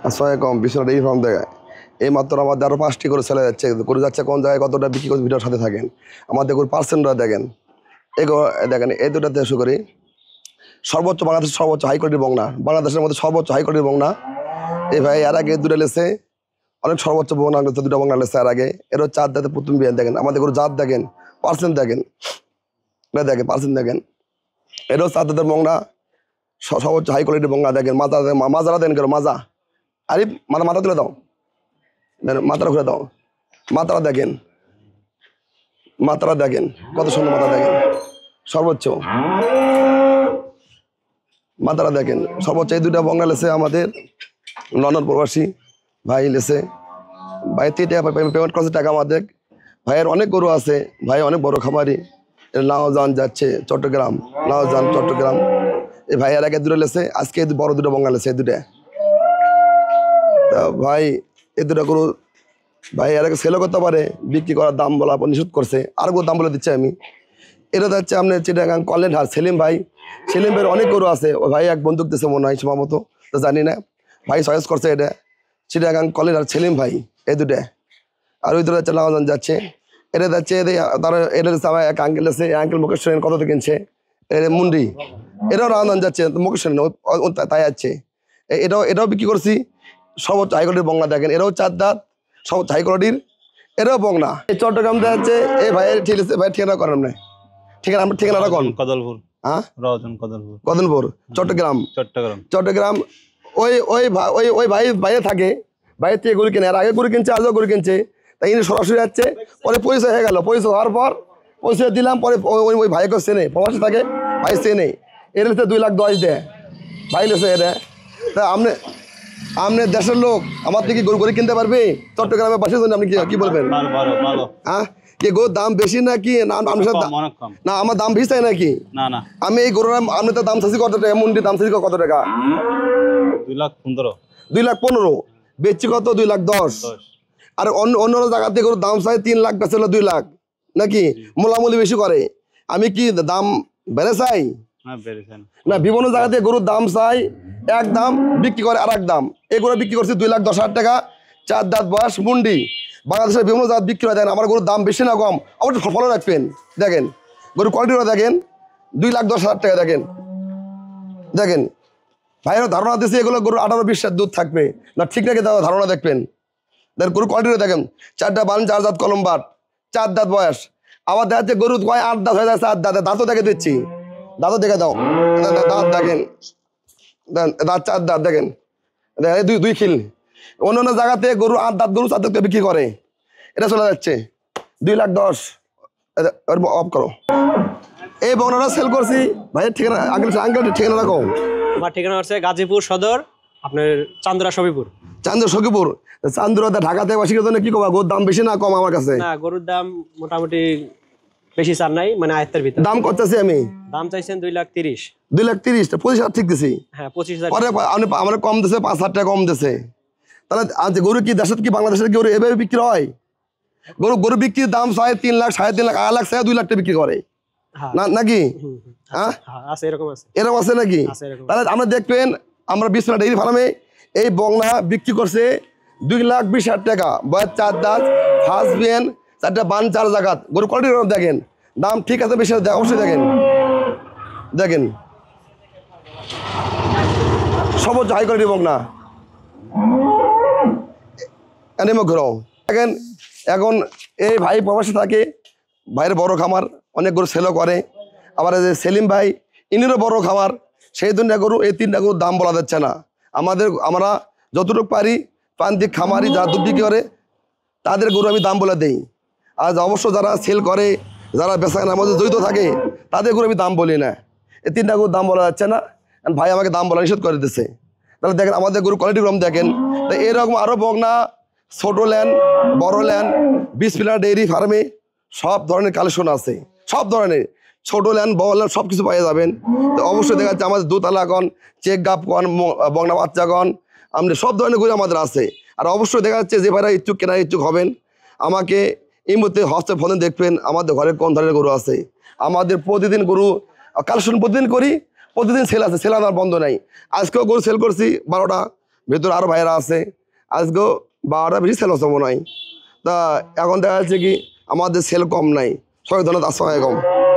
আসলে কম বিশ্বনাথ এই ফার্ম দেখায় এই মাত্র আমাদের আরও 5টি করে ছেলে যাচ্ছে করে যাচ্ছে কোন জায়গায় কতটা বিক্রি করছে ভিডিওর সাথে থাকেন আমাদের করে পার্সেন্টরা দেখেন দেখেন এই দুটাতে শুরু করি সর্বোচ্চ বাংলাদেশের সর্বোচ্চ হাই কোয়ালিটির বংনা বাংলাদেশের মধ্যে সর্বোচ্চ হাই কোয়ালিটির বংনা এই ভাই এর আগে দুটো লেছে অনেক সর্বোচ্চ বংনা দুটো বংনা লেছে এর আগে এরও চার দাঁতে প্রথম বিয়ান দেখেন আমাদের করে জাত দেখেন পার্সেন্ট দেখেন দেখেন পার্সেন্ট দেখেন এরও চার দাঁতের বংনা সর্বোচ্চ হাই কোয়ালিটির বংনা দেখেন মাজারা দেন কেন মাজা আরে মাথা তুলে দাও মাথাটা ঘুরে দাও মাথাটা দেখেন কত সুন্দর মাথা দেখেন সর্বোচ্চ মাথাটা দেখেন সর্বোচ্চ এই দুটা বংলা লেছে আমাদের লন্ডন প্রবাসী ভাই লেছে ভাই 3 টাকা পেমেন্ট করছে টাকা আমাদের ভাইয়ের অনেক গরু আছে ভাই অনেক বড় খামারি লাউজান যাচ্ছে চট্টগ্রাম লাউজান চট্টগ্রাম এই ভাই এর আগে দুটো লেছে আজকে বড় দুটো বংলা লেছে এই দুটা তা ভাই এই দুটো গরু ভাই এর আগে সেলও করতে পারে বিক্রি করার দাম বলা নিষেধ করছে আর গরু দাম বলে দিচ্ছে আমি এটা যাচ্ছে আপনার চিটাগাং কলেন হার সেলিম ভাইয়ের অনেক গরু আছে ওই ভাই এক বন্দুক দিচ্ছে মনে হয় সম্ভবত তো জানি না ভাই চয়েস করছে এটা চিটাগাং কলেন হার সেলিম ভাই এই দুটা আর ওই দুটো যাচ্ছে লাউজান যাচ্ছে এটা যাচ্ছে তারা এটা আমার এক আঙ্কেল আছে আঙ্কেল মুকেশ সেন কত কিনছে এটা মুন্ডি এটাও লাউজান যাচ্ছে মুকেশ সেন তাই যাচ্ছে এটাও বিক্রি করছি সর্বোচ্চ হাই কোয়ালিটির বংলা দেখেন এরাও চার দাঁত সর্বোচ্চ হাই কোয়ালিটির এরাও বংলা এই চট্টগ্রাম যাচ্ছে এই ভাইয়ের ঠিক আছে ভাই ঠিকানা করেন না ঠিকানাটা কোন কদলপুর হ্যাঁ কদলপুর চট্টগ্রাম ওই ভাইয়ে থাকে ভাইয়ের থেকে গরু কিনে আর আগে গরু কিনছে আজও গরু কিনছে তাই ইনি সরাসরি যাচ্ছে পরে পরিচয় হয়ে গেল পরিচয় হওয়ার পর পরিচয় দিলাম পরে ওই ভাইকে চেনে প্রবাসী থাকে ভাই চেনে এর হচ্ছে 2,10,000 দেয় ভাই লেছে এটা তা আপনি দেশের লোক আমার থেকে গরু কিনতে পারবে চট্টগ্রামে বাসের জন্য আপনি কি বলবেন হ্যাঁ কি গরুর দাম বেশি নাকি না আমার দাম বেশি চাই নাকি আমি এই গরুর আপনি তো দাম চাইছি কত টাকা মুন্ডি দাম চাইছি কত টাকা 2,15,000 বেচছি কত 2,10,000 আর অন্য জায়গাতে গরুর দাম চাই 3 লাখ বেচে 2 লাখ নাকি মোলামুলি বেশি করে আমি কি দাম বেড়ে চাই না বিভিন্ন জায়গাতে গরুর দাম চাই এক দাম বিক্রি করে আর এক দাম এগুলো বিক্রি করছে 2,10,000 টাকা 4 দাঁত বয়স মুন্ডি বাংলাদেশের বিভিন্ন জাত বিক্রি হয় দেখেন আমার গরুর দাম বেশি না কম অবশ্যই ফলো রাখবেন দেখেন গরুর কোয়ালিটিটা দেখেন 2,10,000 টাকা দেখেন ভাইয়েরও ধারণা দিচ্ছে এগুলো গরুর 18-20 দুধ থাকবে না ঠিক নাকি ধারণা দেখবেন দেখেন গরুর কোয়ালিটিটা দেখেন 4টা বান 4 দাঁত কলম বাট 4 দাঁত বয়স আবার দেখা যাচ্ছে গরু 8 দাঁত হয়ে যাচ্ছে 8 দাঁত দাঁতও দেখে দিচ্ছি দাঁতও দেখে দাও দাঁত দেখেন দাঁত 4 দাঁত দেখেন দুই খিল অন্য জায়গাতে গরু 8 দাঁত গরু 4 দাঁত বিক্রি করে এটা চলে যাচ্ছে 2,10,000 অফ করো এই বংলাটা সেল করছি ভাইয়ের ঠিকানা আঙ্কেল ঠিকানা রাখো আমার ঠিকানা হচ্ছে গাজীপুর সদর আপনার চান্দুরা সখীপুর চান্দুরা ঢাকাতে বাসীর জন্য কি কবা গরুর দাম বেশি না কম আমার কাছে না গরুর দাম মোটামুটি বেশি চার নাই মানে আয়ত্তের ভিতর দাম করতেছি আমি দাম চাইছেন 2,30,000 25,000 ঠিক দিছি হ্যাঁ 25,000 পরে আমার কম দিছে 5,000 টাকা কম দিছে তাহলে আজ গরু কি দেশের কি বাংলাদেশের গরু এভাবে বিক্রি হয় গরু বিক্রির দাম 3 লাখ 3.5 লাখ 8 লাখ 2 লাখ টাকা বিক্রি করে নাকি হ্যাঁ এরকম আছে নাকি তাহলে আমরা দেখবেন আমরা বিশ্বনাথ ডেইরি ফার্মে এই বংলা বিক্রি করছে 2,20,000 টাকা বয়স 4 দাঁত ফার্স্ট বিয়ান 4টা বান 4 জায়গা গরু কোয়ালিটি দেখেন দাম ঠিক আছে বেশি অবশ্যই দেখেন সর্বোচ্চ হাই কোয়ালিটি বংলা দেখেন এখন এই ভাই প্রবাসী থাকে ভাইয়ের বড় খামার অনেক গরু সেলও করে আবার এই যে সেলিম ভাই ইনিরও বড় খামার সেই 2টা গরু এই 3টা গরুর দাম বলা যাচ্ছে না আমরা যতটুকু পারি প্রান্তিক খামারি যারা দুধ বিক্রি করে তাদের গরু আমি দাম বলে দিই আর অবশ্য যারা সেল করে যারা বেচাকেনার মধ্যে জড়িত থাকে তাদের গরু আমি দাম বলি না এই 3টা গরুর দাম বলা যাচ্ছে না ভাই আমাকে দাম বলা নিষেধ করে দিচ্ছে তাহলে দেখেন আমাদের গরু কোয়ালিটি কম দেখেন তো এরকম আরও বংনা ছোট ল্যান্ড বড় ল্যান্ড বিসমিল্লাহ ডেইরি ফার্মে সব ধরনের কালেকশন আছে সব ধরনের ছোট ল্যান্ড বড় ল্যান্ড সব কিছু পাওয়া যাবেন তো অবশ্যই দেখা যাচ্ছে আমাদের দোতলাগণ চেক গাপগণ বংনা বাচ্চাগণ আমাদের সব ধরনের গরু আমাদের আছে আর অবশ্যই দেখা যাচ্ছে যে ভাইরা কেনার ইচ্ছুক হবেন আমাকে এই মুহূর্তে হোয়াটসঅ্যাপ ফোনে দেখবেন আমাদের ঘরে কোন ধরনের গরু আছে আমাদের প্রতিদিন গরু কালেকশন প্রতিদিন করি প্রতিদিন সেল আছে সেল আনার বন্ধ নাই আজকেও গরু সেল করছি 12টা ভেতরে আরও ভাইয়েরা আছে, আজকেও 12টা বেশি সেল হচ্ছে মনে হয়। তা এখন দেখা যাচ্ছে কি আমাদের সেল কম নাই, সবাই ধন্যবাদ, আসসালামু আলাইকুম।